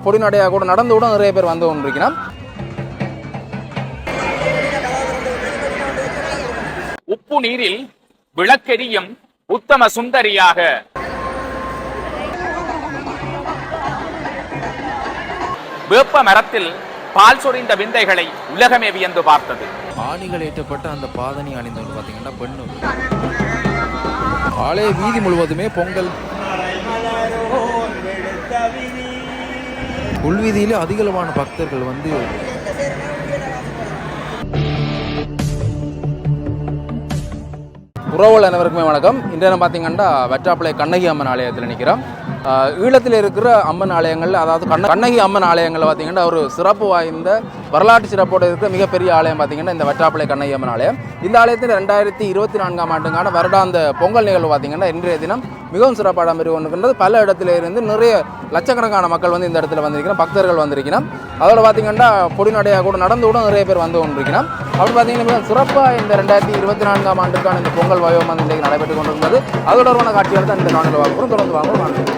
பொடிநடையாக கூட நடந்து கூட நிறைய பேர் வந்து கொண்டிருக்கிறோம். உப்பு நீரில் விளக்கெரியும் உத்தம சுந்தரியாக வேப்ப மரத்தில் பால் சொரிந்த விந்தைகளை உலகமே வியந்து பார்த்தது. ஆணிகள் ஏற்றப்பட்ட அந்த பாதணி அணிந்தவங்க பார்த்தீங்கன்னா பெண்ணு. ஆலய வீதி முழுவதுமே பொங்கல். உள்வீதியிலே அதிகளவான பக்தர்கள் வந்து உறவுகள் அனைவருக்குமே வணக்கம். இன்றைய பார்த்தீங்கன்னா வெற்றாப்பளை கண்ணகி அம்மன் ஆலயத்தில் நிற்கிறோம். ஈழத்தில் இருக்கிற அம்மன் ஆலயங்கள், அதாவது கண்ணகி அம்மன் ஆலயங்களில் பார்த்தீங்கன்னா ஒரு சிறப்பு வாய்ந்த வரலாற்று சிறப்போடு இருக்கிற மிகப்பெரிய ஆலயம் பார்த்தீங்கன்னா இந்த வெற்றாப்பளை கண்ணகி அம்மன் ஆலயம். இந்த ஆலயத்தில் 2024ஆம் ஆண்டுக்கான வருடாந்த பொங்கல் நிகழ்வு பார்த்தீங்கன்னா இன்றைய தினம் மிகவும் சிறப்பாக கொண்டிருக்கின்றது. பல இடத்துல இருந்து நிறைய லட்சக்கணக்கான மக்கள் வந்து இந்த இடத்துல வந்திருக்கிறோம், பக்தர்கள் வந்திருக்கிறோம். அதோட பார்த்தீங்கன்னா பொடிநடையாக கூட நடந்து கூட நிறைய பேர் வந்து கொண்டிருக்கிறோம். அப்படி பார்த்தீங்கன்னா மிக சிறப்பாக இந்த 2024ஆம் ஆண்டுக்கான இந்த பொங்கல் வைபவம் இன்றைக்கு நடைபெற்றுக் கொண்டிருந்தது. அதோட காட்சிகள் தான் இந்த காணொலியில் பார்க்குறோம். தொடர்ந்து வாங்க.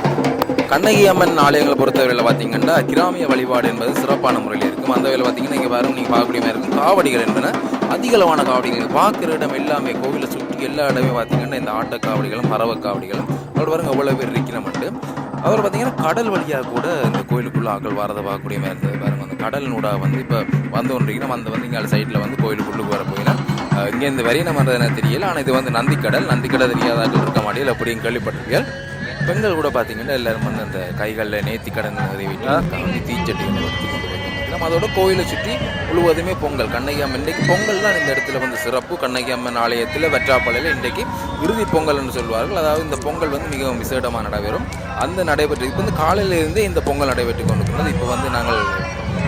கண்ணகி அம்மன் ஆலயங்களை பொறுத்தவரையில் பார்த்தீங்கன்னா கிராமிய வழிபாடு என்பது சிறப்பான முறையில் இருக்கும். அந்த வகையில் பார்த்தீங்கன்னா இங்கே வரும் நீங்கள் பார்க்கக்கூடிய இருக்கும் காவடிகள் என்பன அதிகளவான காவடிகள் பார்க்குற இடம் எல்லாமே கோவிலை சுற்றி எல்லா இடமே பார்த்தீங்கன்னா இந்த ஆட்ட காவடிகளும் பறவை காவடிகளும் அதோட பாருங்க அவ்வளோ பேர் இருக்கிறோம்ட்டு. அதில் பார்த்தீங்கன்னா கடல் வழியாக கூட இந்த கோயிலுக்குள்ளே ஆக்கள் வரதை பார்க்கக்கூடிய மாதிரி இருந்தது. பாருங்க அந்த கடலினூட வந்து இப்போ வந்து கொண்டிருக்கணும். அந்த வந்து இங்கே சைடில் வந்து கோயிலுக்குள்ளுக்கு வர போயினா இங்கே இந்த வரையின மரது தெரியல. ஆனால் இது வந்து நந்திக்கடல் தெரியாதாக்கள் இருக்க மாட்டேன் அப்படின்னு கேள்விப்பட்டிருக்கீர்கள். பெண்கள் கூட பார்த்தீங்கன்னா எல்லாரும் வந்து அந்த கைகளில் நேர்த்தி கடன் நிறைவேற்றி தீச்சட்டிகளை எடுத்து கொண்டு வைக்கணும். அதோட கோயிலை சுற்றி முழுவதுமே பொங்கல். கண்ணகி அம்மன் இன்றைக்கு பொங்கல் தான் இந்த இடத்துல வந்து சிறப்பு. கண்ணகி அம்மன் ஆலயத்தில் வெற்றாப்பளையில் இன்றைக்கு இறுதி பொங்கல் என்று சொல்வார்கள். அதாவது இந்த பொங்கல் வந்து மிகவும் விசேடமாக நடைபெறும். அந்த நடைபெற்று இப்போ வந்து காலையிலிருந்தே இந்த பொங்கல் நடைபெற்று கொண்டிருக்கிறது. இப்போ வந்து நாங்கள்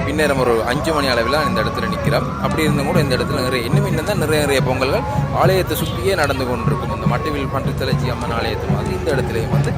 பின்னேரம் ஒரு 5 மணி அளவில் இந்த இடத்துல நிற்கிறோம். அப்படி இருந்தும் கூட இந்த இடத்துல இன்னும் தான் நிறைய பொங்கல்கள் ஆலயத்தை சுற்றியே நடந்து கொண்டிருக்கும். இந்த மட்டுவில் பன்றித்தலைச்சி அம்மன் ஆலயத்தில் வந்து இந்த இடத்துலையும் வந்து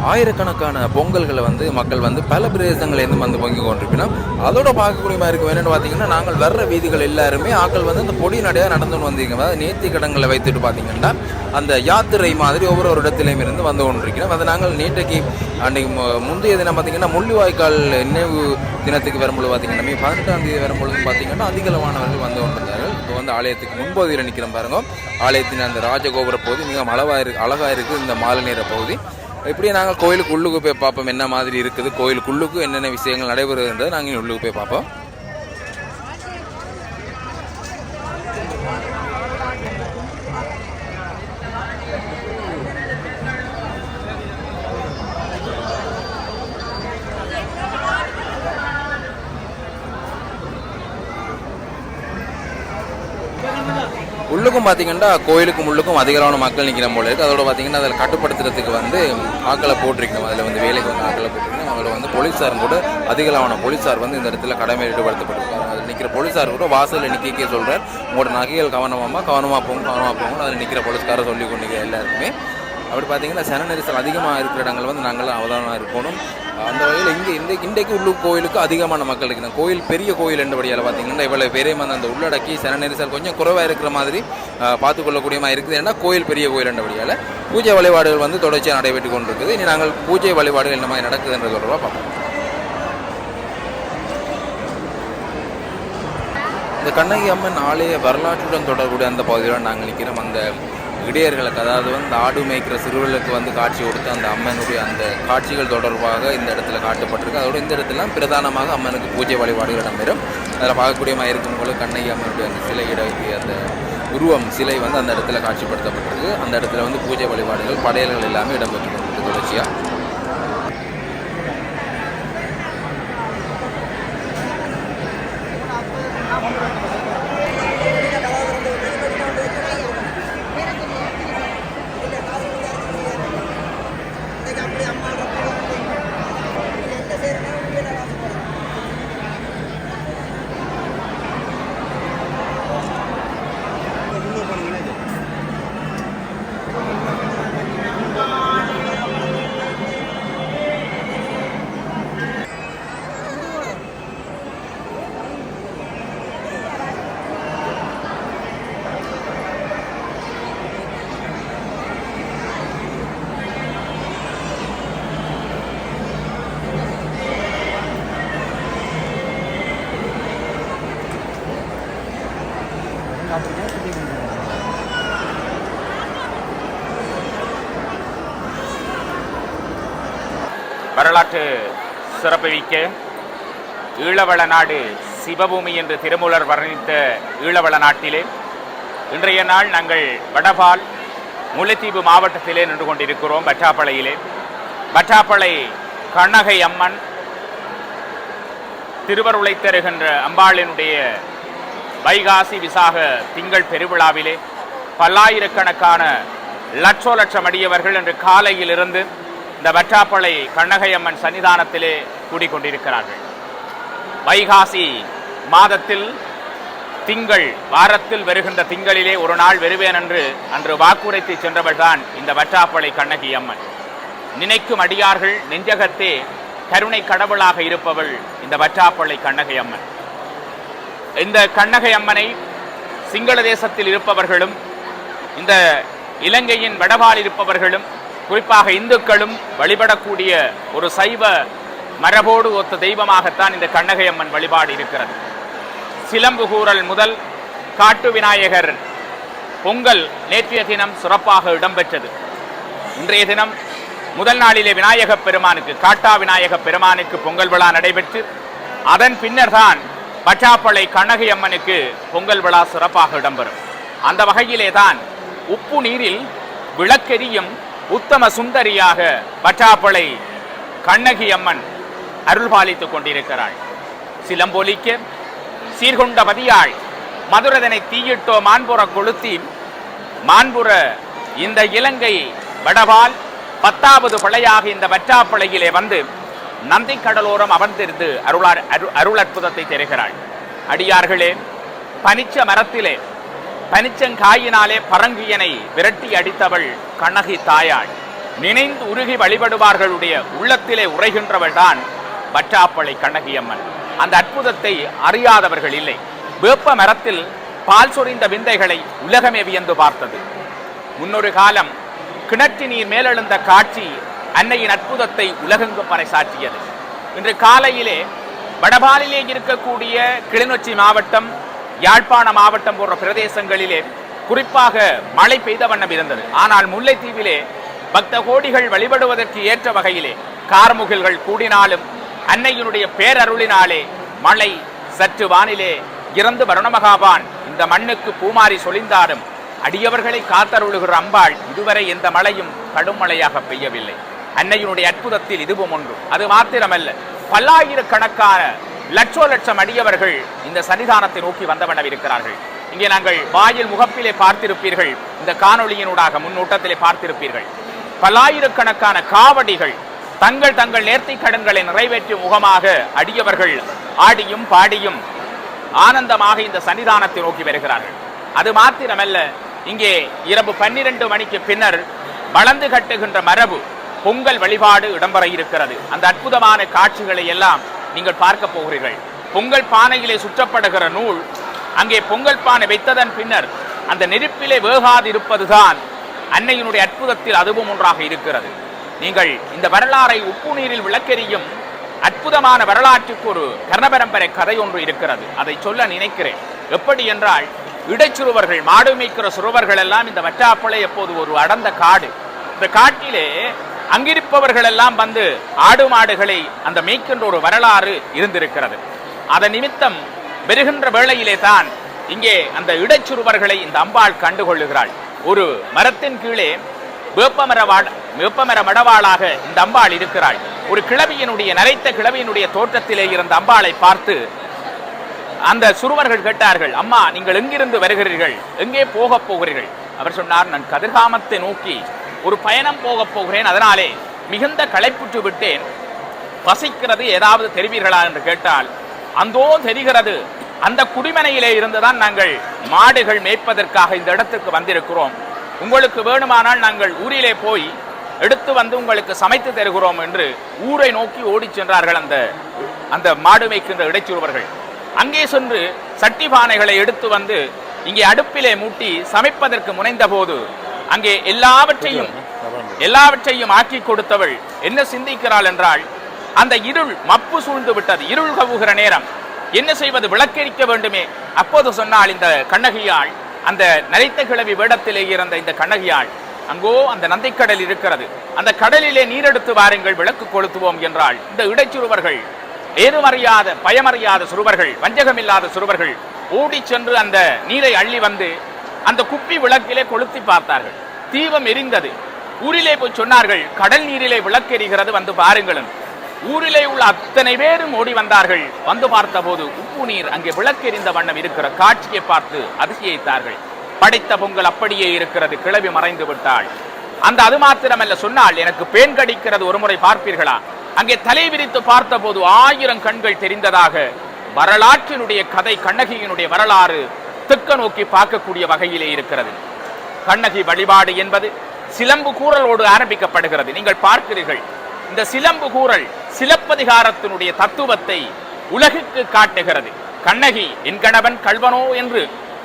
ஆயிரக்கணக்கான பொங்கல்களை வந்து மக்கள் வந்து பல பிரதேசங்கள்லேருந்து வந்து பொங்கி கொண்டிருக்கணும். அதோட பார்க்கக்கூடிய மாதிரி இருக்கும். என்னென்னு பார்த்தீங்கன்னா நாங்கள் வர்ற வீதிகள் எல்லாருமே ஆக்கள் வந்து அந்த பொடி நடையாக நடந்துன்னு வந்திருக்கோம். அதாவது நேர்த்தி கடன்களை வைத்துட்டு பார்த்தீங்கன்னா அந்த யாத்திரை மாதிரி ஒவ்வொரு இடத்துலையும் இருந்து வந்து கொண்டிருக்கிறோம். அதை நாங்கள் நேற்றைக்கு அன்றைக்கு முந்தைய தினம் பார்த்தீங்கன்னா முள்ளிவாய்க்கால் நினைவு தினத்துக்கு வரும்பொழுது பார்த்தீங்கன்னா 18ஆம் தேதி வரும்பொழுது பார்த்தீங்கன்னா அதிகளவானவர்கள் வந்து கொண்டிருந்தார்கள். இப்போ வந்து ஆலயத்துக்கு முன்பகுதியில் நிற்கிறோம் பாருங்க. ஆலயத்தின் அந்த ராஜகோபுர பகுதி மிக அழகாக இருக்குது. இந்த மாலை நேர பகுதி இப்படியே நாங்கள் கோயிலுக்கு உள்ளுக்கு போய் பார்ப்போம் என்ன மாதிரி இருக்குது, கோயிலுக்குள்ளுக்கு என்னென்ன விஷயங்கள் நடைபெறுகின்றது நாங்கள் உள்ளுக்கு போய் பார்ப்போம். உள்ளுக்கும் பார்த்தீங்கன்னா கோயிலுக்கும் உள்ளுக்கும் அதிகமான மக்கள் நிற்கிற போல இருக்குது. அதோட பார்த்தீங்கன்னா அதில் கட்டுப்படுத்துறதுக்கு வந்து ஆக்களை போட்டிருக்கணும். அதில் வந்து வேலைக்கு வந்து ஆக்களை போட்டிருக்கணும். அதில் வந்து போலீஸாரும் கூட அதிகளவான போலீஸார் வந்து இந்த இடத்துல கடமையில் ஈடுபடுத்தப்பட்டிருக்காங்க. அதில் நிற்கிற போலீஸார் கூட வாசலில் நிற்க சொல்கிறார், உங்களோட நகைகள் கவனமாக போங்க அதில் நிற்கிற போலீஸ்காரை சொல்லி கொண்டிருக்கிற எல்லாருக்குமே. அப்படி பார்த்தீங்கன்னா சன நெரிசல் அதிகமாக இருக்கிற இடங்கள் வந்து நாங்களும் அவதானமாக இருக்கணும். அந்த வகையில் இன்றைக்கு உள்ளூர் கோயிலுக்கு அதிகமான மக்கள் இருக்கிறாங்க. கோயில் பெரிய கோயில் என்றபடியால் பார்த்தீங்கன்னா இவ்வளோ பெரிய அந்த உள்ளடக்கி சன நெரிசல் கொஞ்சம் குறைவாக இருக்கிற மாதிரி பார்த்துக்கொள்ளக்கூடியமாக இருக்குது. ஏன்னா கோயில் பெரிய கோயில் என்றபடியால் பூஜை வழிபாடுகள் வந்து தொடர்ச்சியாக நடைபெற்று கொண்டிருக்குது. இனி நாங்கள் பூஜை வழிபாடுகள் என்ன மாதிரி நடக்குதுன்ற தொடர்பாக பார்ப்போம். இந்த கண்ணகி அம்மன் ஆலய வரலாற்றுடன் தொடர்புடைய அந்த பகுதியில் நாங்கள் நிற்கிறோம். அந்த இடையர்களுக்கு, அதாவது வந்து ஆடு மேய்க்கிற சிறுவர்களுக்கு வந்து காட்சி கொடுத்து அந்த அம்மனுடைய அந்த காட்சிகள் தொடர்பாக இந்த இடத்துல காட்டப்பட்டிருக்கு. அதோடு இந்த இடத்துல பிரதானமாக அம்மனுக்கு பூஜை வழிபாடுகள் இடம்பெறும். அதில் பார்க்கக்கூடியமாக இருக்கும்போது கண்ணகி அம்மனுடைய அந்த சிலை அந்த உருவம் சிலை வந்து அந்த இடத்துல காட்சிப்படுத்தப்பட்டிருக்கு. அந்த இடத்துல வந்து பூஜை வழிபாடுகள் படையல்கள் எல்லாமே இடம்பெற்று கொண்டிருக்கு தொடர்ச்சியாக. வரலாற்று சிறப்புமிக்க ஈழவள நாடு சிவபூமி என்று திருமூலர் வர்ணித்த ஈழவள நாட்டிலே இன்றைய நாள் நாங்கள் வடபால் முல்லைத்தீவு மாவட்டத்திலே நின்று கொண்டிருக்கிறோம். வற்றாப்பளையிலே வற்றாப்பளை கண்ணகை அம்மன் திருவருளை தருகின்ற அம்பாளினுடைய வைகாசி விசாக திங்கள் பெருவிழாவிலே பல்லாயிரக்கணக்கான லட்சம் அடியவர்கள் இன்று காலையிலிருந்து இந்த வற்றாப்பளை கண்ணகை அம்மன் சன்னிதானத்திலே கூடிக்கொண்டிருக்கிறார்கள். வைகாசி மாதத்தில் திங்கள் வாரத்தில் வருகின்ற திங்களிலே ஒரு நாள் வருவேன் என்று அன்று வாக்குரைத்து சென்றவள் தான் இந்த வற்றாப்பளை கண்ணகி அம்மன். நினைக்கும் அடியார்கள் நெஞ்சகத்தே கருணை கடவுளாக இருப்பவள் இந்த வற்றாப்பளை கண்ணகை அம்மன். இந்த கண்ணகை அம்மனை சிங்கள தேசத்தில் இருப்பவர்களும் இந்த இலங்கையின் வடபால் இருப்பவர்களும் குறிப்பாக இந்துக்களும் வழிபடக்கூடிய ஒரு சைவ மரபோடு ஒத்த தெய்வமாகத்தான் இந்த கண்ணகை அம்மன் வழிபாடு இருக்கிறது. சிலம்பு கூறல் முதல் காட்டு விநாயகர் பொங்கல் நேற்றைய தினம் சிறப்பாக இடம்பெற்றது. இன்றைய தினம் முதல் நாளிலே விநாயகப் பெருமானுக்கு காட்டா விநாயகப் பெருமானுக்கு பொங்கல் விழா நடைபெற்று அதன் பின்னர் தான் வற்றாப்பளை கண்ணகை அம்மனுக்கு பொங்கல் விழா சிறப்பாக இடம்பெறும். அந்த வகையிலே தான் உப்பு நீரில் விளக்கெரியும் உத்தம சுந்தரியாக வற்றாப்பளை கண்ணகி அம்மன் அருள்பாலித்துக் கொண்டிருக்கிறாள். சிலம்பொலிக்க சீர்கொண்ட பதியாள் மதுரதனை தீயிட்டோ மான்புற கொளுத்தி மான்புற இந்த இலங்கை வடபால் 10வது பழையாக இந்த வற்றாப்பளையிலே வந்து நந்தி கடலோரம் அமர்ந்திருந்து அருள் அற்புதத்தை தருகிறாள். அடியார்களே, பனிச்ச மரத்திலே பனிச்சங்காயினாலே பரங்கியனை விரட்டி அடித்தவள் கண்ணகி தாயாள். நினைந்து உருகி வழிபடுவார்களுடைய உள்ளத்திலே உரைகின்றவள் தான் வற்றாப்பளை கண்ணகி அம்மன். அந்த அற்புதத்தை அறியாதவர்கள் இல்லை. வேப்ப மரத்தில் பால் சொரிந்த விந்தைகளை உலகமே வியந்து பார்த்தது. முன்னொரு காலம் கிணற்று நீர் மேலெழுந்த காட்சி அன்னையின் அற்புதத்தை உலகெங்கும் பறைசாற்றியது. இன்று காலையிலே வடபாலிலே இருக்கக்கூடிய கிளிநொச்சி மாவட்டம், யாழ்ப்பாண மாவட்டம் போன்ற பிரதேசங்களிலே குறிப்பாக மழை பெய்த வண்ணம் இருந்தது. ஆனால் முல்லைத்தீவிலே பக்த கோடிகள் வழிபடுவதற்கு ஏற்ற வகையிலே கார்முகில்கள் கூடினாலும் அன்னையினுடைய பேரருளினாலே மழை சற்று வானிலே இறந்து வருணமகாபான் இந்த மண்ணுக்கு பூமாரி சொலிந்தாலும் அடியவர்களை காத்தருளுகிற அம்பாள் இதுவரை எந்த மழையும் கடும் மழையாக பெய்யவில்லை. அன்னையினுடைய அற்புதத்தில் இதுவும் ஒன்று. அது மாத்திரமல்ல, பல்லாயிரக்கணக்கான லட்சம் அடியவர்கள் இந்த சன்னிதானத்தை நோக்கி வந்தவண்ணம் இருக்கிறார்கள். இங்கே நாங்கள் வாயில் முகப்பிலே பார்த்திருப்பீர்கள், இந்த காணொளியினூடாக முன்னூட்டத்திலே பார்த்திருப்பீர்கள். பல்லாயிரக்கணக்கான காவடிகள் தங்கள் நேர்த்தி கடன்களை நிறைவேற்றும் முகமாக அடியவர்கள் ஆடியும் பாடியும் ஆனந்தமாக இந்த சன்னிதானத்தை நோக்கி வருகிறார்கள். அது மாத்திரமல்ல, இங்கே இரவு 12 மணிக்கு பின்னர் வளர்ந்து கட்டுகின்ற மரபு பொங்கல் வழிபாடு இடம்பெற இருக்கிறது. அந்த அற்புதமான காட்சிகளை எல்லாம் நீங்கள் பார்க்க போகிறீர்கள். பொங்கல் பானையிலே சுற்றப்படுகிற நூல் அங்கே பொங்கல் பானை வைத்ததன் பின்னர் அந்த நெருப்பிலே வேகாதிருப்பதுதான் அன்னையினுடைய அற்புதத்தில் அதுவும் ஒன்றாக இருக்கிறது. நீங்கள் இந்த வரலாறை உப்பு நீரில் விளக்கெறியும் அற்புதமான வரலாற்றுக்கு ஒரு கர்ணபரம்பரை கதை ஒன்று இருக்கிறது. அதை சொல்ல நினைக்கிறேன். எப்படி என்றால், இடைச்சிறுவர்கள் மாடு மேய்க்கிற சிறுவர்கள் எல்லாம் இந்த வற்றாப்பளை எப்போது ஒரு அடர்ந்த காடு. இந்த காட்டிலே அங்கிருப்பவர்கள் எல்லாம் வந்து ஆடு மாடுகளை அந்த மேய்க்கின்ற ஒரு வரலாறு இருந்திருக்கிறது. அதன் நிமித்தம் வருகின்ற வேளையிலே தான் இங்கே அந்த இடைச்சிறுவர்களை இந்த அம்பாள் கண்டுகொள்ளுகிறாள். ஒரு மரத்தின் கீழே வேப்பமர மடவாளாக இந்த அம்பாள் இருக்கிறாள். ஒரு கிழவியினுடைய நரைத்த கிழவியினுடைய தோற்றத்திலே இருந்த அம்பாளை பார்த்து அந்த சிறுவர்கள் கேட்டார்கள், அம்மா நீங்கள் எங்கிருந்து வருகிறீர்கள், எங்கே போக போகிறீர்கள்? அவர் சொன்னார், நான் கதிர்காமத்தை நோக்கி ஒரு பயணம் போக போகிறேன், அதனாலே மிகுந்த களைப்புற்று விட்டேன், பசிக்கிறது, ஏதாவது தெரிவீர்களா என்று கேட்டால், அந்தோ தெரிகிறது, அந்த குடிமனையிலே இருந்துதான் நாங்கள் மாடுகள் மேய்ப்பதற்காக இந்த இடத்துக்கு வந்திருக்கிறோம், உங்களுக்கு வேணுமானால் நாங்கள் ஊரிலே போய் எடுத்து வந்து உங்களுக்கு சமைத்து தருகிறோம் என்று ஊரை நோக்கி ஓடி சென்றார்கள் அந்த மாடு மேய்க்கின்ற இடைச்சிறுவர்கள். அங்கே சென்று சட்டி பானைகளை எடுத்து வந்து இங்கே அடுப்பிலே மூட்டி சமைப்பதற்கு முனைந்த போது அங்கே எல்லாவற்றையும் ஆக்கி கொடுத்தவள் என்ன சிந்திக்கிறாள் என்றால், அந்த இருள் மப்பு சூழ்ந்து விட்டது, இருள் கவுகிற நேரம், என்ன செய்வது, விளக்கெரிக்க வேண்டுமே. அப்போது சொன்னால் இந்த கண்ணகியாள், அந்த நரைத்த கிழவி வேடத்திலே இருந்த இந்த கண்ணகியாள், அங்கோ அந்த நந்திக்கடல் இருக்கிறது, அந்த கடலிலே நீரெடுத்து வாருங்கள் விளக்கு கொளுத்துவோம் என்றால் இந்த இடைச்சிறுவர்கள், ஏதுமறியாத பயமறியாத சிறுவர்கள், வஞ்சகமில்லாத சிறுவர்கள் ஓடி சென்று அந்த நீரை அள்ளி வந்து அந்த குப்பி விளக்கிலே கொளுத்தி பார்த்தார்கள். தீபம் எரிந்தது. ஊரிலே போய் சொன்னார்கள், கடல் நீரிலே விளக்கு எரிகிறது, வந்து பாருங்களும். ஊரிலே உள்ள அத்தனை பேரும் ஓடி வந்தார்கள். வந்து பார்த்த போது உப்பு நீர் அங்கே விளக்கு எரிந்த வண்ணம் இருக்கிற காட்சியை பார்த்து அதிசயித்தார்கள். படைத்த பொங்கல் அப்படியே இருக்கிறது, கிளவி மறைந்து விட்டாள். அந்த அது மாத்திரமல்ல, சொன்னால் எனக்கு பேன் கடிக்கிறது, ஒரு முறை பார்ப்பீர்களா? அங்கே தலை விரித்து பார்த்த போது 1000 கண்கள் தெரிந்ததாக வரலாற்றினுடைய கதை, கண்ணகியினுடைய வரலாறு தெற்க நோக்கி பார்க்கக்கூடிய வகையிலே இருக்கிறது. கண்ணகி வழிபாடு என்பது சிலம்பு கூறலோடு ஆரம்பிக்கப்படுகிறது. நீங்கள் பார்க்கிறீர்கள், இந்த சிலம்பு கூறல் சிலப்பதிகாரத்தினுடைய தத்துவத்தை உலகுக்கு காட்டுகிறது. கண்ணகி என் கணவன் கள்வனோ என்று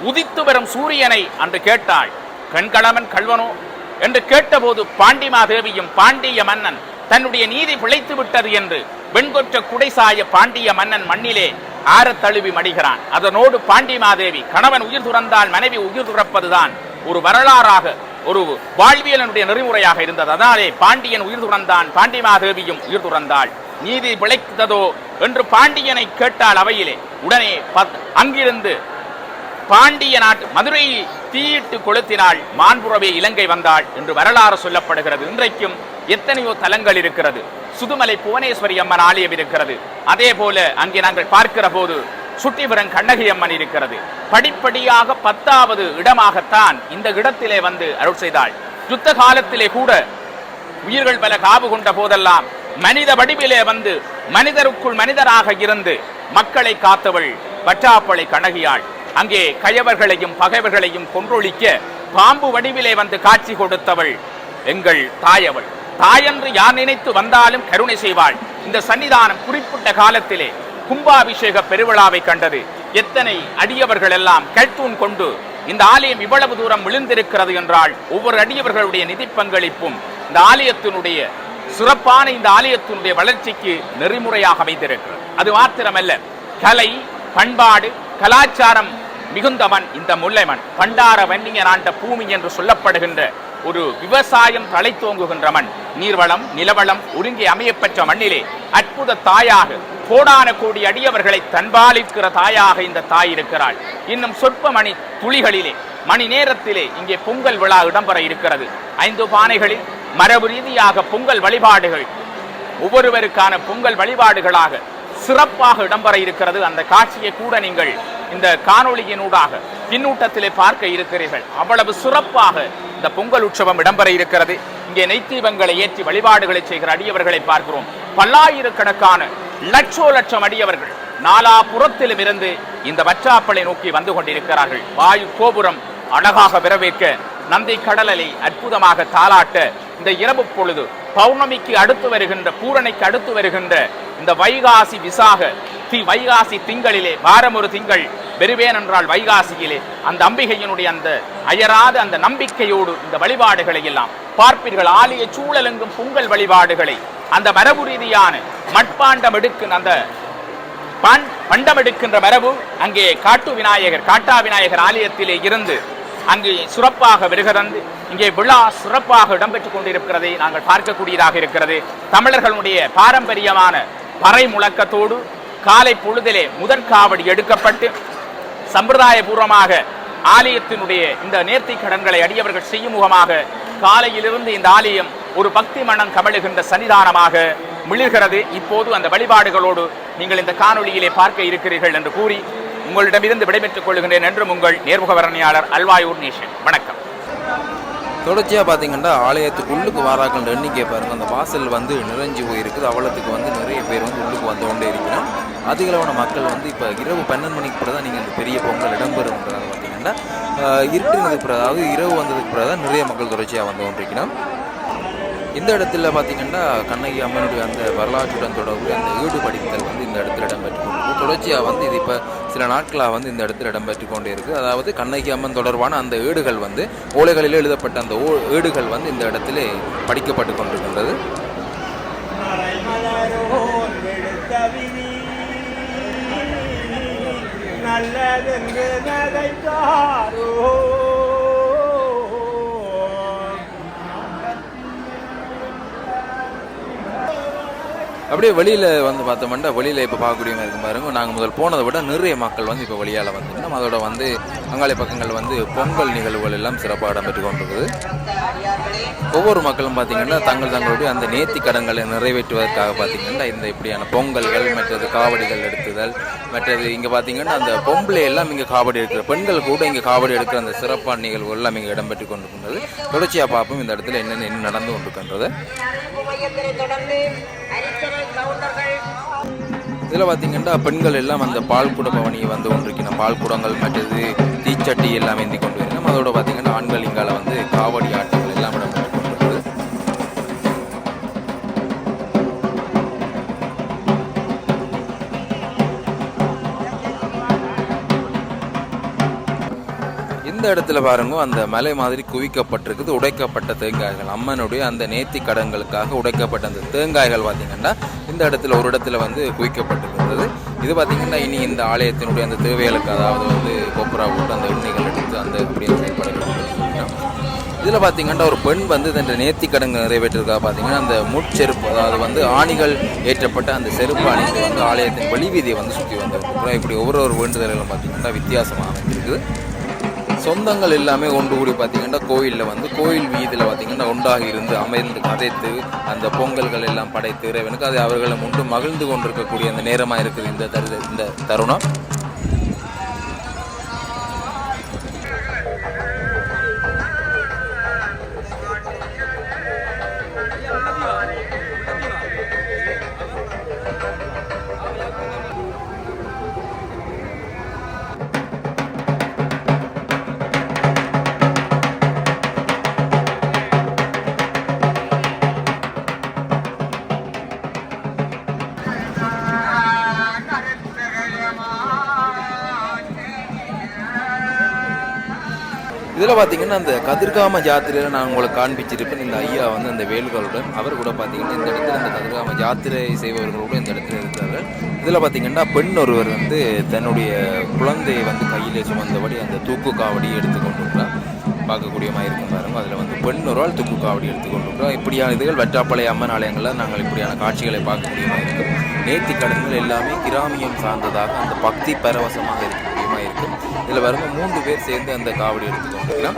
உதித்து வரும் சூரியனை அன்று கேட்டாள். கண்கணவன் கள்வனோ என்று கேட்டபோது பாண்டிமாதேவியும் பாண்டிய மன்னன் தன்னுடைய நீதி பிழைத்து விட்டது என்று வெண்கொற்ற குடைசாய பாண்டிய மன்னன் மண்ணிலே ஆற தழுவி மடிகிறான். அதனோடு பாண்டிமாதேவி கணவன் உயிர் துறந்தால் மனைவி உயிர் துறப்பதுதான் ஒரு வரலாறாக, ஒரு வாழ்வியலனுடைய நெறிமுறையாக இருந்தது. அதனாலே பாண்டியன் உயிர் துறந்தான், பாண்டிமாதேவியும் உயிர் துறந்தாள். நீதி பிழைத்ததோ என்று பாண்டியனை கேட்டால் அவையிலே உடனே அங்கிருந்து பாண்டிய நாட்டு மதுரையை தீயிட்டு கொளுத்தினாள், மாண்புறவே இலங்கை வந்தாள் என்று வரலாறு சொல்லப்படுகிறது. இன்றைக்கும் எத்தனையோ தலங்கள் இருக்கிறது. சுதுமலை புவனேஸ்வரி அம்மன் ஆலயம் இருக்கிறது. அதே போல அங்கே நாங்கள் பார்க்கிற போது சுட்டிபுரம் கண்ணகி அம்மன் இருக்கிறது. படிப்படியாக 10வது இடமாகத்தான் இந்த இடத்திலே வந்து அருள் செய்தாள். யுத்த காலத்திலே கூட உயிர்கள் பல காவு கொண்ட போதெல்லாம் மனித வடிவிலே வந்து மனிதருக்குள் மனிதராக இருந்து மக்களை காத்தவள் வற்றாப்பளை கண்ணகியாள். அங்கே கயவர்களையும் பகைவர்களையும் கொன்றொழிக்க பாம்பு வடிவிலே வந்து காட்சி கொடுத்தவள் எங்கள் தாயவள். தாயென்று யார் நினைத்து வந்தாலும் கருணை செய்வாள். இந்த சன்னிதானம் குறிப்பிட்ட காலத்திலே கும்பாபிஷேக பெருவிழாவை கண்டது. எத்தனை அடியவர்கள் எல்லாம் கல்தூன் கொண்டு இந்த ஆலயம் இவ்வளவு தூரம் விழுந்திருக்கிறது என்றால் ஒவ்வொரு அடியவர்களுடைய நிதி பங்களிப்பும் இந்த ஆலயத்தினுடைய சிறப்பான இந்த ஆலயத்தினுடைய வளர்ச்சிக்கு நெறிமுறையாக அமைந்திருக்கிறது. அது மாத்திரமல்ல, கலை பண்பாடு கலாச்சாரம் மிகுந்தவன் இந்த முல்லைமண். பண்டார வன்னியர் ஆண்ட பூமி என்று சொல்லப்படுகின்ற ஒரு விவசாயம் தழைத்தோங்குகின்ற மண். நீர்வளம் நிலவளம் ஒருங்கே அமையப்பெற்ற மண்ணிலே அற்புத தாயாக கோடான கோடி அடியவர்களை தன்பாலிக்கிற தாயாக இந்த தாய் இருக்கிறாள். இன்னும் சொற்ப மணி துளிகளிலே மணி நேரத்திலே இங்கே பொங்கல் விழா இடம்பெற இருக்கிறது. 5 பானைகளில் மரபு ரீதியாக பொங்கல் வழிபாடுகள், ஒவ்வொருவருக்கான பொங்கல் வழிபாடுகளாக சிறப்பாக இடம்பெற இருக்கிறது. அந்த காட்சியை கூட நீங்கள் இந்த காணொளியினூடாக பின்னூட்டத்திலே பார்க்க இருக்கிறீர்கள். அவ்வளவு சிறப்பாக இந்த பொங்கல் உற்சவம் இடம்பெற இருக்கிறது. இங்கே நெய்த்தீபங்களை ஏற்றி வழிபாடுகளை செய்கிற அடியவர்களை பார்க்கிறோம். பல்லாயிரக்கணக்கான லட்சம் அடியவர்கள் நாலாபுறத்திலும் இருந்து இந்த வற்றாப்பளை நோக்கி வந்து கொண்டிருக்கிறார்கள். வாயு கோபுரம் அழகாக வரவேற்க, நந்தி கடலலை அற்புதமாக தாளாட்ட, இந்த இரவு பொழுது பௌர்ணமிக்கு அடுத்து வருகின்ற பூரணைக்கு அடுத்து வருகின்ற இந்த வைகாசி விசாக வைகாசி திங்களிலே வாரம் ஒரு திங்கள் பெறுவேன் என்றால் வைகாசியிலே அந்த அம்பிகையினுடைய அந்த அயராத அந்த நம்பிக்கையோடு இந்த வழிபாடுகளை எல்லாம் பார்ப்பீர்கள். ஆலய சூழலெங்கும் பொங்கல் வழிபாடுகளை அந்த மரபு ரீதியான மட்பாண்டம் எடுக்கும் அந்த பண்டம் எடுக்கின்ற மரபு அங்கே காட்டா விநாயகர் ஆலயத்திலே இருந்து அங்கு சிறப்பாக வருகிறது. இங்கே விழா சிறப்பாக இடம்பெற்றுக் கொண்டிருக்கிறதை நாங்கள் பார்க்கக்கூடியதாக இருக்கிறது. தமிழர்களுடைய பாரம்பரியமான பறை முழக்கத்தோடு காலை பொழுதிலே முதற்காவடி எடுக்கப்பட்டு சம்பிரதாயபூர்வமாக ஆலயத்தினுடைய இந்த நேர்த்தி கடன்களை அடியவர்கள் செய்யும் முகமாக காலையிலிருந்து இந்த ஆலயம் ஒரு பக்தி மனம் கமழுகின்ற சன்னிதானமாக மிளிர்கிறது. இப்போது அந்த வழிபாடுகளோடு நீங்கள் இந்த காணொளியிலே பார்க்க இருக்கிறீர்கள் என்று கூறி உங்களிடமிருந்து விடைபெற்றுக் கொள்கின்றேன். என்றும் உங்கள் நேர்முக வர்ணையாளர் அல்வாயூர் நேஷன். வணக்கம். தொடர்ச்சியாக பார்த்தீங்கன்னா ஆலயத்துக்கு வாராக்கள் எண்ணிக்கை பாருங்கள், அந்த வாசல் வந்து நிறைஞ்சு போயிருக்குது. அவ்வளோத்துக்கு வந்து நிறைய பேர் வந்து உள்ளுக்கு வந்து கொண்டே இருக்கிறோம். அதிகளவான மக்கள் வந்து இப்போ இரவு 12 மணிக்கு பிறகு தான் நீங்கள் இந்த பெரிய பொங்கல் இடம்பெறும்ன்றதாக பார்த்தீங்கன்னா இருட்டினதுக்கு பிறகு, அதாவது இரவு வந்ததுக்கு பிறகு தான் நிறைய மக்கள் தொடர்ச்சியாக வந்து கொண்டிருக்கிறோம். இந்த இடத்துல பார்த்தீங்கன்னா கண்ணகி அம்மனுடைய அந்த வரலாற்றுடன் தொடர்புடைய அந்த ஈடுபடித்தல் வந்து இந்த இடத்துல இடம்பெற்று கொண்டிருக்கு. தொடர்ச்சியாக வந்து இது இப்போ சில நாட்களாக வந்து இந்த இடத்துல இடம்பெற்று கொண்டே இருக்குது. அதாவது கண்ணகி அம்மன் தொடர்பான அந்த ஏடுகள் வந்து ஓலைகளில் எழுதப்பட்ட அந்த ஏடுகள் வந்து இந்த இடத்துல படிக்கப்பட்டு கொண்டிருக்கின்றது. அப்படியே வெளியில் வந்து பார்த்தோம்னா வெளியில் இப்போ பார்க்கக்கூடிய மாதிரி இருக்கும் பாருங்க. நாங்கள் முதல் போனதை விட நிறைய மக்கள் வந்து இப்போ வெளியால் வந்துருக்கோம். அதோட வந்து அங்காளி பக்கங்கள் வந்து பொங்கல் நிகழ்வுகள் எல்லாம் சிறப்பாக இடம்பெற்று கொண்டிருக்குது. ஒவ்வொரு மக்களும் பார்த்திங்கன்னா தங்களுடைய அந்த நேர்த்தி கடன்களை நிறைவேற்றுவதற்காக பார்த்திங்கன்னா இந்த இப்படியான பொங்கல்கள், மற்றது காவடிகள் எடுத்துதல், மற்றது இங்கே பார்த்திங்கன்னா அந்த பொம்பளை எல்லாம் இங்கே காவடி எடுக்கிற பெண்கள் கூட இங்கே காவடி எடுக்கிற அந்த சிறப்பான நிகழ்வுகள் எல்லாம் இங்கே இடம்பெற்று கொண்டிருக்கின்றது. தொடர்ச்சியாக பார்ப்போம் இந்த இடத்துல என்ன நடந்து கொண்டிருக்கின்றது. இதில் பார்த்திங்கன்னா பெண்கள் எல்லாம் அந்த பால் குட பவனியை வந்து கொண்டிருக்கணும். பால் குடங்கள் மற்றது தீச்சட்டி எல்லாம் ஏந்தி கொண்டு வரணும். அதோட பார்த்திங்கன்னா ஆண்கள் இங்கால வந்து காவடி ஆட்டங்கள் எல்லாம் இடம்பெற்று கொண்டிருக்கிறது. இந்த இடத்துல பாருங்க அந்த மலை மாதிரி குவிக்கப்பட்டிருக்குது உடைக்கப்பட்ட தேங்காய்கள். அம்மனுடைய அந்த நேர்த்தி கடன்களுக்காக உடைக்கப்பட்ட அந்த தேங்காய்கள் பார்த்திங்கன்னா இந்த இடத்துல ஒரு இடத்துல வந்து குவிக்கப்பட்டிருக்கிறது. இது பார்த்திங்கன்னா இனி இந்த ஆலயத்தினுடைய அந்த தேவைகளுக்கு, அதாவது வந்து கொப்புரா போட்டு அந்த எண்ணெய்கள் எடுத்து அந்த இப்படியே செயல்படுகிறது. இதில் பார்த்திங்கன்னா ஒரு பெண் வந்து இந்த நேர்த்தி கடன் நிறைவேற்றிருக்கா பார்த்திங்கன்னா அந்த முட்செருப்பு, அதாவது வந்து ஆணிகள் ஏற்றப்பட்ட அந்த செருப்பு அணிந்து வந்து ஆலயத்தின் வெளிவீதியை வந்து சுற்றி வந்திருக்கிறோம். இப்படி ஒவ்வொரு வேண்டுதல்களும் பார்த்திங்கன்னா வித்தியாசமாக அமைந்திருக்குது. சொந்தங்கள் எல்லாமே ஒன்று கூடி பார்த்திங்கன்னா கோயிலில் வந்து கோயில் வீதியில் பார்த்திங்கன்னா ஒன்றாக இருந்து அமைந்து கதைத்து அந்த பொங்கல்கள் எல்லாம் படைத்து இறைவனுக்கு அது அவர்களை முன்பு மகிழ்ந்து கொண்டிருக்கக்கூடிய அந்த நேரமாக இருக்குது இந்த தருணம். இதில் பார்த்திங்கன்னா அந்த கதிர்காம ஜாத்திரையில் நான் உங்களுக்கு காண்பிச்சிருப்பேன். இந்த ஐயா வந்து அந்த வேல்களுடன் அவர் கூட பார்த்திங்கன்னா இந்த இடத்துல அந்த கதிர்காம ஜாத்திரை செய்பவர்களோடு இந்த இடத்துல இருக்கிறார்கள். இதில் பார்த்திங்கன்னா பெண் ஒருவர் வந்து தன்னுடைய குழந்தையை வந்து கையிலே சுமந்தபடி அந்த தூக்கு காவடியை எடுத்துக்கொண்டிருக்கிறார். பார்க்கக்கூடியமாக இருக்கும் பாருங்க. அதில் வந்து பெண் ஒரு ஆள் தூக்கு காவடி எடுத்துக்கொண்டிருக்கிறோம். இப்படியான இதுகள் வெற்றாப்பளை அம்மன் ஆலயங்களில் நாங்கள் இப்படியான காட்சிகளை பார்க்கக்கூடியமாக இருக்கும். நேர்த்தி கடன்கள் எல்லாமே கிராமியம் சார்ந்ததாக அந்த பக்தி பரவசமாக இருக்கக்கூடியமாக இருக்கும். இதில் வருங்க 3 பேர் சேர்ந்து அந்த காவடி எடுத்துக்கொண்டிருக்கிறோம்.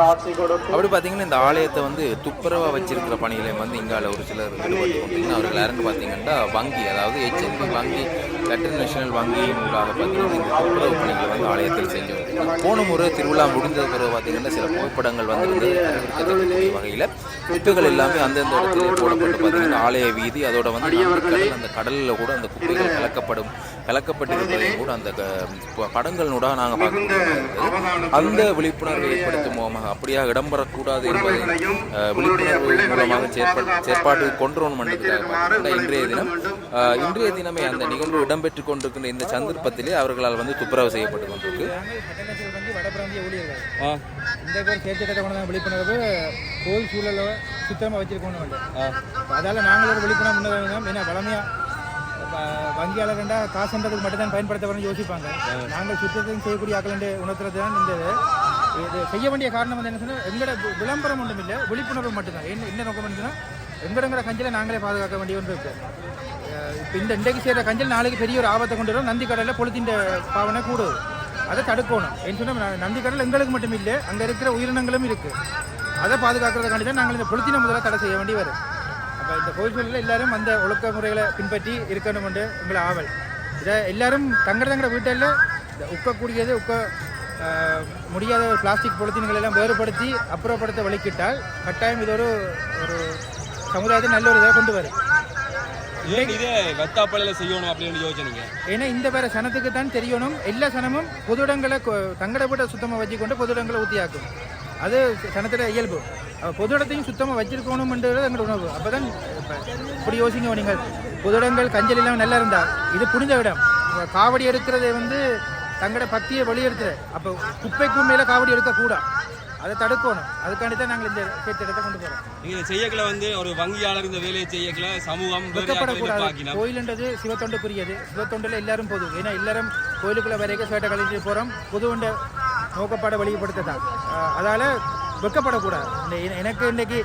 அப்படி பார்த்தீங்கன்னா இந்த ஆலயத்தை வந்து துப்புரவாக வச்சிருக்கிற பணிகளையும் வந்து இங்கால ஒரு சிலர் ஈடுபட்டு கொண்டிருக்கீங்கன்னா அவர்கள் யாருன்னு பார்த்தீங்கன்னா வங்கி, அதாவது HNB வங்கி, லெட்டர் நேஷனல் வங்கியின் ஊடாக பார்த்தீங்கன்னா இந்த துப்புரவு பணிகளை வந்து ஆலயத்தில் செஞ்சு வந்திருக்காங்க. போன முறை திருவிழா முடிந்த பிறகு பார்த்தீங்கன்னா சில புகைப்படங்கள் வந்திருந்தது வகையில் குப்பைகள் எல்லாமே அந்தந்த இடத்துல போடப்பட்டு பார்த்தீங்கன்னா ஆலய வீதி, அதோட வந்து கடல், அந்த கடலில் கூட அந்த குப்பைகள் கலக்கப்பட்டிருப்பதையும் கூட அந்த படங்களோட நாங்கள் பார்க்க அந்த விழிப்புணர்வை ஏற்படுத்தும் மூலமாக அப்படியாக இடம்பெறக்கூடாது என்பதை விழிப்புணர்வு மூலமாக செயற்பாடு கொண்டுவரும் மன்றத்துக்காக இன்றைய தினமே அந்த நிகழ்வு இடம்பெற்றுக் கொண்டிருக்கின்ற இந்த சந்தர்ப்பத்திலே அவர்களால் வந்து துப்புரவு செய்யப்பட்டு கொண்டிருக்கு. இந்த பேர் சேர்த்துக்கிட்ட கொண்டு தான் விழிப்புணர்வு கோயில் சூழலை சுத்தமாக வச்சிருக்கணும். அதால் நாங்கள் ஒரு விழிப்புணர்வு முன்னதாக ஏன்னா வளமையாக வங்கியாளர்கண்டா காசுன்றதுக்கு மட்டும் தான் பயன்படுத்தப்படணும்னு யோசிப்பாங்க. நாங்கள் சுத்தத்தையும் செய்யக்கூடிய ஆக்களண்டு உணர்த்துறது தான் இந்த இது செய்ய வேண்டிய காரணம் வந்து என்ன சொன்னால் எங்களோட விளம்பரம் ஒன்றும் இல்லை, விழிப்புணர்வு மட்டும்தான். என்ன நோக்கம் சொன்னால் எங்களோட கஞ்சலை நாங்களே பாதுகாக்க வேண்டிய ஒன்று இருக்குது. இப்போ இன்றைக்கு செய்கிற கஞ்சல் நாளைக்கு பெரிய ஒரு ஆபத்தை கொண்டு வரும். நந்தி கடலில் பொழுத்தின் பாவனை கூடுது, அதை தடுக்கணும். ஏன்னு சொன்னால் நந்தி கடல் எங்களுக்கு மட்டும் இல்லை, அங்கே இருக்கிற உயிரினங்களும் இருக்குது. அதை பாதுகாக்கிறதுக்காண்டி தான் நாங்கள் இந்த பொழுத்தின முதல்ல தடை செய்ய வேண்டி வரும். அப்போ இந்த கோயில் சூழலில் எல்லாரும் அந்த ஒழுக்க முறைகளை பின்பற்றி இருக்கணும் என்று எங்களை ஆவல். இதை எல்லாரும் தங்களோட வீட்டில் உக்கக்கூடியது முடியாத பிளாஸ்டிக் பொலித்தீன்கள் எல்லாம் வேறுபடுத்தி அப்புறப்படுத்த வலிக்கிட்டால் கட்டாயம் இது ஒரு சமுதாயத்தை நல்ல ஒரு இதை கொண்டு வரும். செய்யணும் அப்படின்னு யோசிச்சீங்க. ஏன்னா இந்த வேற சனத்துக்கு தான் தெரியணும். எல்லா சனமும் பொது இடங்களை தங்கட வீட்டை சுத்தமாக வச்சுக்கொண்டு பொது இடங்களை ஊற்றியாக்கும். அது சனத்தோட இயல்பு. பொது இடத்தையும் சுத்தமாக வச்சிருக்கணும்ன்றது எங்களோட உணவு. அப்போ தான் இப்படி யோசிங்க. நீங்கள் பொது இடங்கள் கஞ்சல் இல்லாமல் நல்லா இருந்தால் இது புனித இடம். காவடி எடுக்கிறத வந்து தங்களோட பக்தியை வெளியெடுத்துற. அப்போ குப்பைக்கும் மேலே காவடி எடுக்கக்கூடாது, அதை தடுக்கணும். அதுக்காண்டி தான் நாங்கள் இந்த இடத்தை கொண்டு போகிறோம். நீங்கள் செய்யக்கல வந்து ஒரு வங்கியாளர் இந்த வேலையை செய்யக்கல சமூகம் வெக்கப்படக்கூடாது. கோயிலுன்றது சிவத்தொண்டுக்குரியது. சிவத்தொண்டில் எல்லாரும் பொது. ஏன்னா எல்லாரும் கோயிலுக்குள்ளே வரைக்கும் சேட்டை கழிச்சு போகிறோம். பொதுவண்ட நோக்கப்பாடை வெளிப்படுத்ததான். அதால் வெக்கப்படக்கூடாது. எனக்கு இன்றைக்கி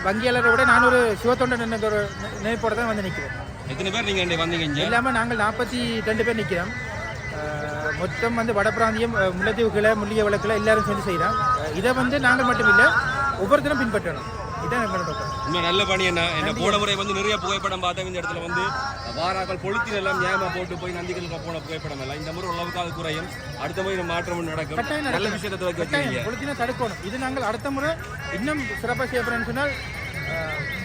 வங்கியாளரை விட நான் ஒரு சிவத்தொண்டன் ஒரு நினைப்போட தான் வந்து நிற்கிறேன். எத்தனை பேர் நீங்கள் வந்தீங்க இங்கே? இல்லாமல் நாங்கள் 42 பேர் நிற்கிறோம். மொத்தம் வந்து வடபிராந்தியம் முல்லைத்தீவு கிளை முள்ளிய விளக்கில் எல்லாரும் சேர்ந்து செய்கிறோம். இதை வந்து நாங்கள் மட்டும் இல்லை ஒவ்வொருத்தரும் பின்பற்றணும். இதான் எங்களோட நோக்கம். இன்னும் நல்ல பணி என்ன போன முறை வந்து நிறைய புகைப்படம் பார்த்தேன். இந்த இடத்துல வந்து வாராக்கள் பொழுத்தின் எல்லாம் ஞாபகமா போட்டு போய் நந்திகளுக்கு போன புகைப்படம் எல்லாம் இந்த முறை ஓரளவுக்கு அது குறையும். அடுத்த முறை மாற்றம் நடக்கும். நல்ல விஷயத்தை வச்சு பொழுத்தினை தடுக்கணும். இது நாங்கள் அடுத்த முறை இன்னும் சிறப்பாக செய்யப்படுறேன்னு சொன்னால்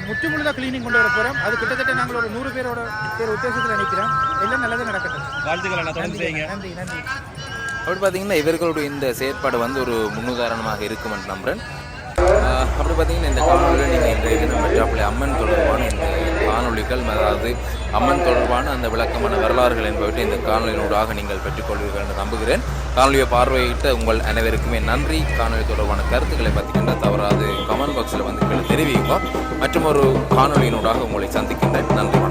முற்று முழுதாக கிளீனிங் கொண்டு வர போகிறோம். அது கிட்டத்தட்ட நாங்கள் ஒரு 100 பேர் உத்தேசத்தில் நினைக்கிறோம். எல்லாம் நல்லதாக நடக்கட்டும். வாழ்த்துக்கள். தொடர்ந்து செய்யுங்க. நன்றி நன்றி. அப்படி பார்த்தீங்கன்னா இவர்களுடைய இந்த செயற்பாடு வந்து ஒரு முன்னுதாரணமாக இருக்கும் என்று நம்புகிறேன். அப்படி பார்த்தீங்கன்னா இந்த காணொலியில் நீங்கள் இன்றைய தினம் வெற்றாப்பள்ளி அம்மன் தொடர்பான இந்த காணொலிகள், அதாவது அம்மன் தொடர்பான அந்த விளக்கமான வரலாறுகள் என்பவற்றை இந்த காணொலியினூடாக நீங்கள் பெற்றுக்கொள்வீர்கள் என்று நம்புகிறேன். காணொலியை பார்வையிட்ட உங்கள் அனைவருக்குமே நன்றி. காணொலி தொடர்பான கருத்துக்களை பார்த்தீங்கன்னா தவறாது கமெண்ட் பாக்ஸில் வந்து தெரிவிப்போம். மற்றும் ஒரு காணொலியினூடாக உங்களை சந்திக்கின்றேன். நன்றி.